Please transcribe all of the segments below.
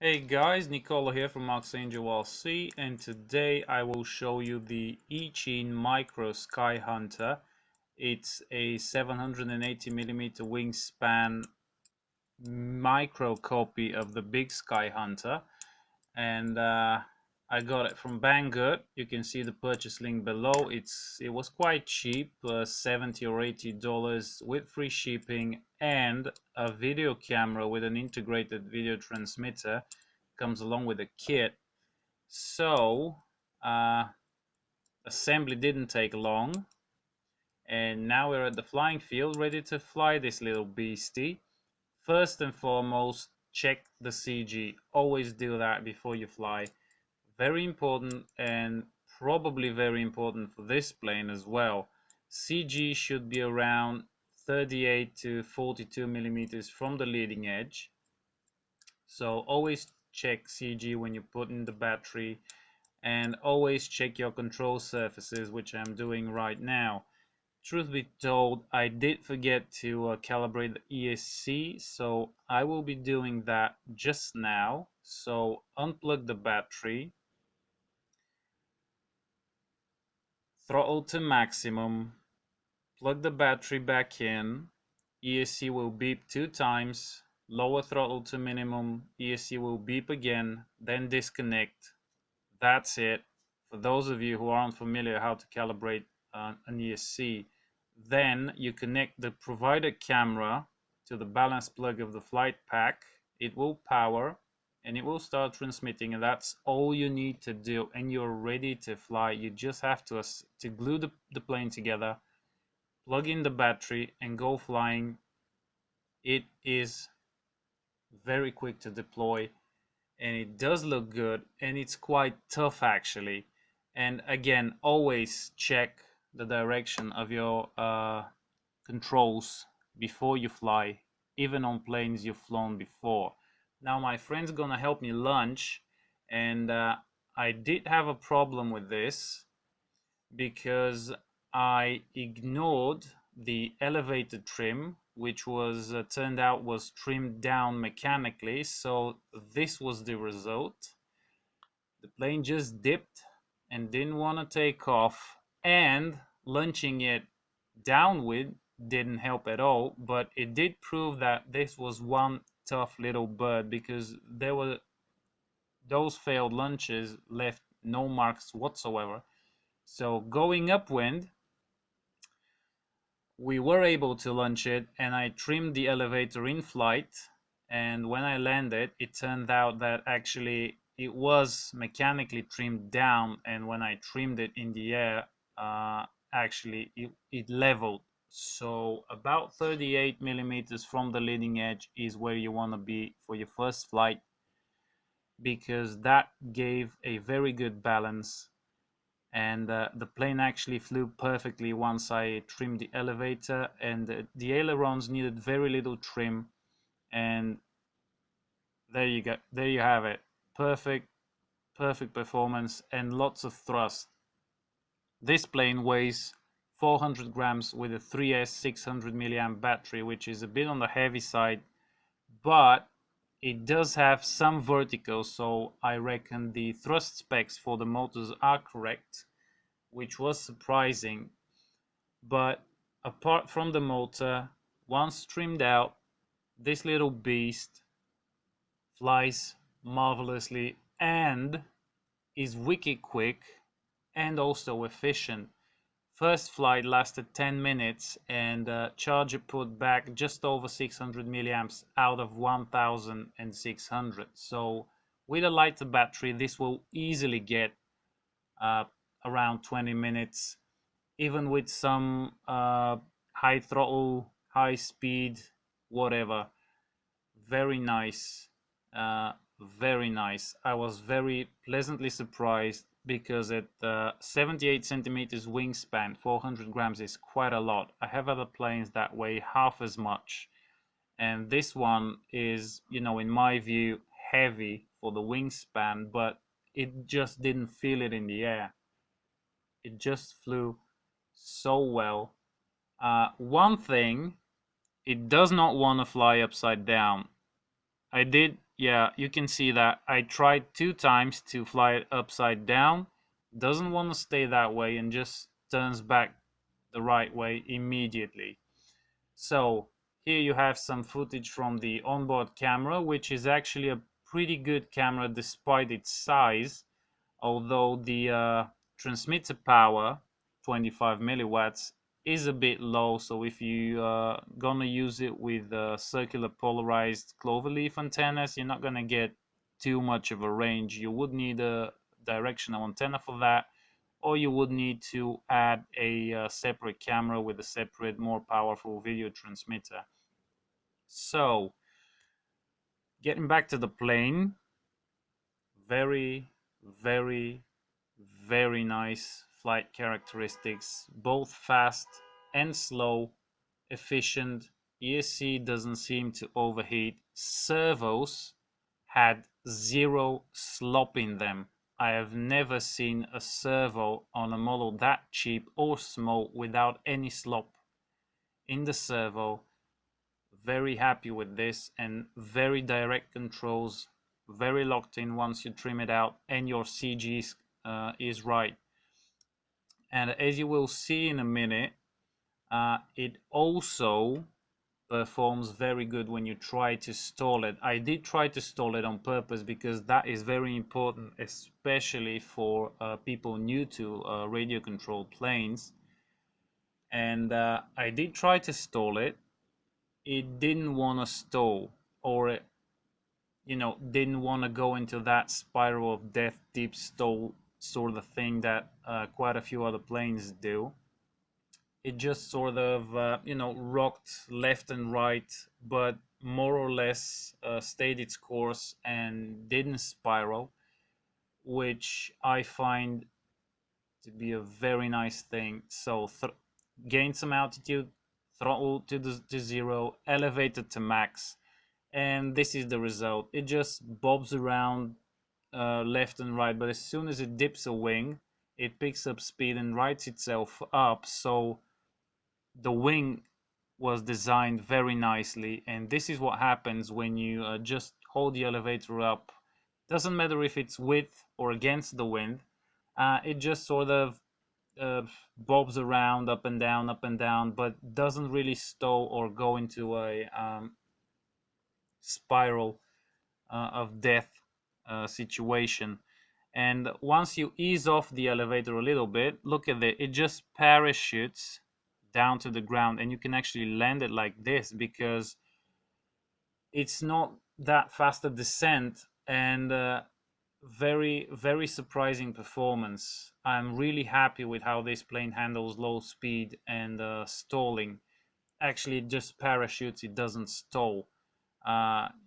Hey guys, Nicola here from ArxangelRC, and today I will show you the Eachine Micro SkyHunter. It's a 780mm wingspan micro copy of the big SkyHunter, and I got it from Banggood. You can see the purchase link below. It was quite cheap, $70 or $80 with free shipping and a video camera with an integrated video transmitter. Comes along with a kit. So assembly didn't take long, and now we're at the flying field ready to fly this little beastie. First and foremost, check the CG. Always do that before you fly. Very important, and probably very important for this plane as well. CG should be around 38 to 42 millimeters from the leading edge. So always check CG when you put in the battery, and always check your control surfaces, which I'm doing right now. Truth be told, I did forget to calibrate the ESC, so I will be doing that just now. So unplug the battery, throttle to maximum, plug the battery back in, ESC will beep 2 times, lower throttle to minimum, ESC will beep again, then disconnect. That's it. For those of you who aren't familiar how to calibrate an ESC, then you connect the provided camera to the balance plug of the flight pack. It will power and it will start transmitting, and that's all you need to do, and you're ready to fly. You just have to glue the plane together, plug in the battery, and go flying. It is very quick to deploy, and it does look good, and it's quite tough actually. And again, always check the direction of your controls before you fly, even on planes you've flown before. Now my friend's gonna help me launch, and I did have a problem with this because I ignored the elevator trim, which was turned out was trimmed down mechanically. So this was the result. The plane just dipped and didn't want to take off, and launching it downwind didn't help at all. But it did prove that this was one tough little bird, because there were those failed launches left no marks whatsoever. So going upwind, we were able to launch it, and I trimmed the elevator in flight, and when I landed, it turned out that actually it was mechanically trimmed down, and when I trimmed it in the air, actually it leveled. So about 38 millimeters from the leading edge is where you want to be for your first flight, because that gave a very good balance, and the plane actually flew perfectly once I trimmed the elevator, and the ailerons needed very little trim, and there you go, there you have it. Perfect performance and lots of thrust. This plane weighs 400 grams with a 3S 600 milliamp battery, which is a bit on the heavy side, but it does have some vertical, so I reckon the thrust specs for the motors are correct, which was surprising. But apart from the motor, once trimmed out, this little beast flies marvelously and is wicked quick and also efficient. First flight lasted 10 minutes, and charger put back just over 600 milliamps out of 1600. So with a lighter battery, this will easily get around 20 minutes, even with some high throttle, high speed, whatever. Very nice, very nice. I was very pleasantly surprised, because at 78 centimeters wingspan, 400 grams is quite a lot. I have other planes that weigh half as much, and this one is, you know, in my view, heavy for the wingspan, but it just didn't feel it in the air. It just flew so well. One thing, it does not want to fly upside down. I did yeah, you can see that I tried 2 times to fly it upside down. Doesn't want to stay that way and just turns back the right way immediately. So here you have some footage from the onboard camera, which is actually a pretty good camera despite its size, although the transmitter power, 25 milliwatts, is a bit low. So if you gonna use it with circular polarized cloverleaf antennas, you're not gonna get too much of a range. You would need a directional antenna for that, or you would need to add a separate camera with a separate, more powerful video transmitter. So getting back to the plane, very, very, very nice flight characteristics, both fast and slow, efficient. ESC doesn't seem to overheat. Servos had zero slop in them. I have never seen a servo on a model that cheap or small without any slop in the servo. Very happy with this, and very direct controls, very locked in once you trim it out and your CG is right. And as you will see in a minute, it also performs very good when you try to stall it. I did try to stall it on purpose because that is very important, especially for people new to radio controlled planes. And I did try to stall it. It didn't want to stall, or didn't want to go into that spiral of death, deep stall sort of thing that quite a few other planes do. It just sort of rocked left and right, but more or less stayed its course and didn't spiral, which I find to be a very nice thing. So gain some altitude, throttle to zero, elevated to max, and this is the result. It just bobs around left and right, but as soon as it dips a wing, it picks up speed and rights itself up. So the wing was designed very nicely, and this is what happens when you just hold the elevator up. Doesn't matter if it's with or against the wind, it just sort of bobs around up and down, but doesn't really stow or go into a spiral of death situation. And once you ease off the elevator a little bit, look at it, it just parachutes down to the ground, and you can actually land it like this because it's not that fast a descent, and very, very surprising performance. I'm really happy with how this plane handles low speed and stalling. Actually, it just parachutes, it doesn't stall.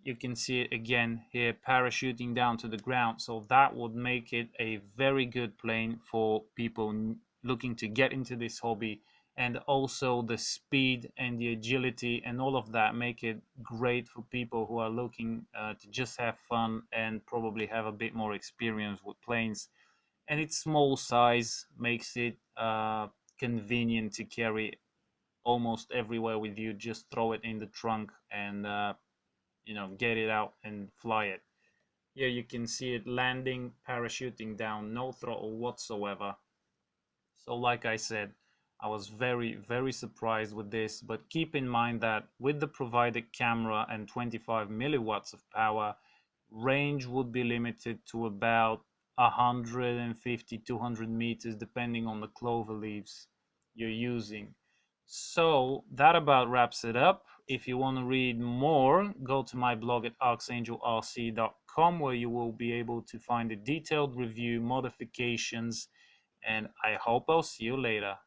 You can see it again here, parachuting down to the ground. So that would make it a very good plane for people looking to get into this hobby. And also the speed and the agility and all of that make it great for people who are looking to just have fun and probably have a bit more experience with planes. And its small size makes it convenient to carry almost everywhere with you. Just throw it in the trunk and get it out and fly it. Here you can see it landing, parachuting down, no throttle whatsoever. So like I said, I was very, very surprised with this, but keep in mind that with the provided camera and 25 milliwatts of power, range would be limited to about 150, 200 meters, depending on the clover leaves you're using. So that about wraps it up. If you want to read more, go to my blog at ArxangelRC.com, where you will be able to find a detailed review, modifications, and I hope I'll see you later.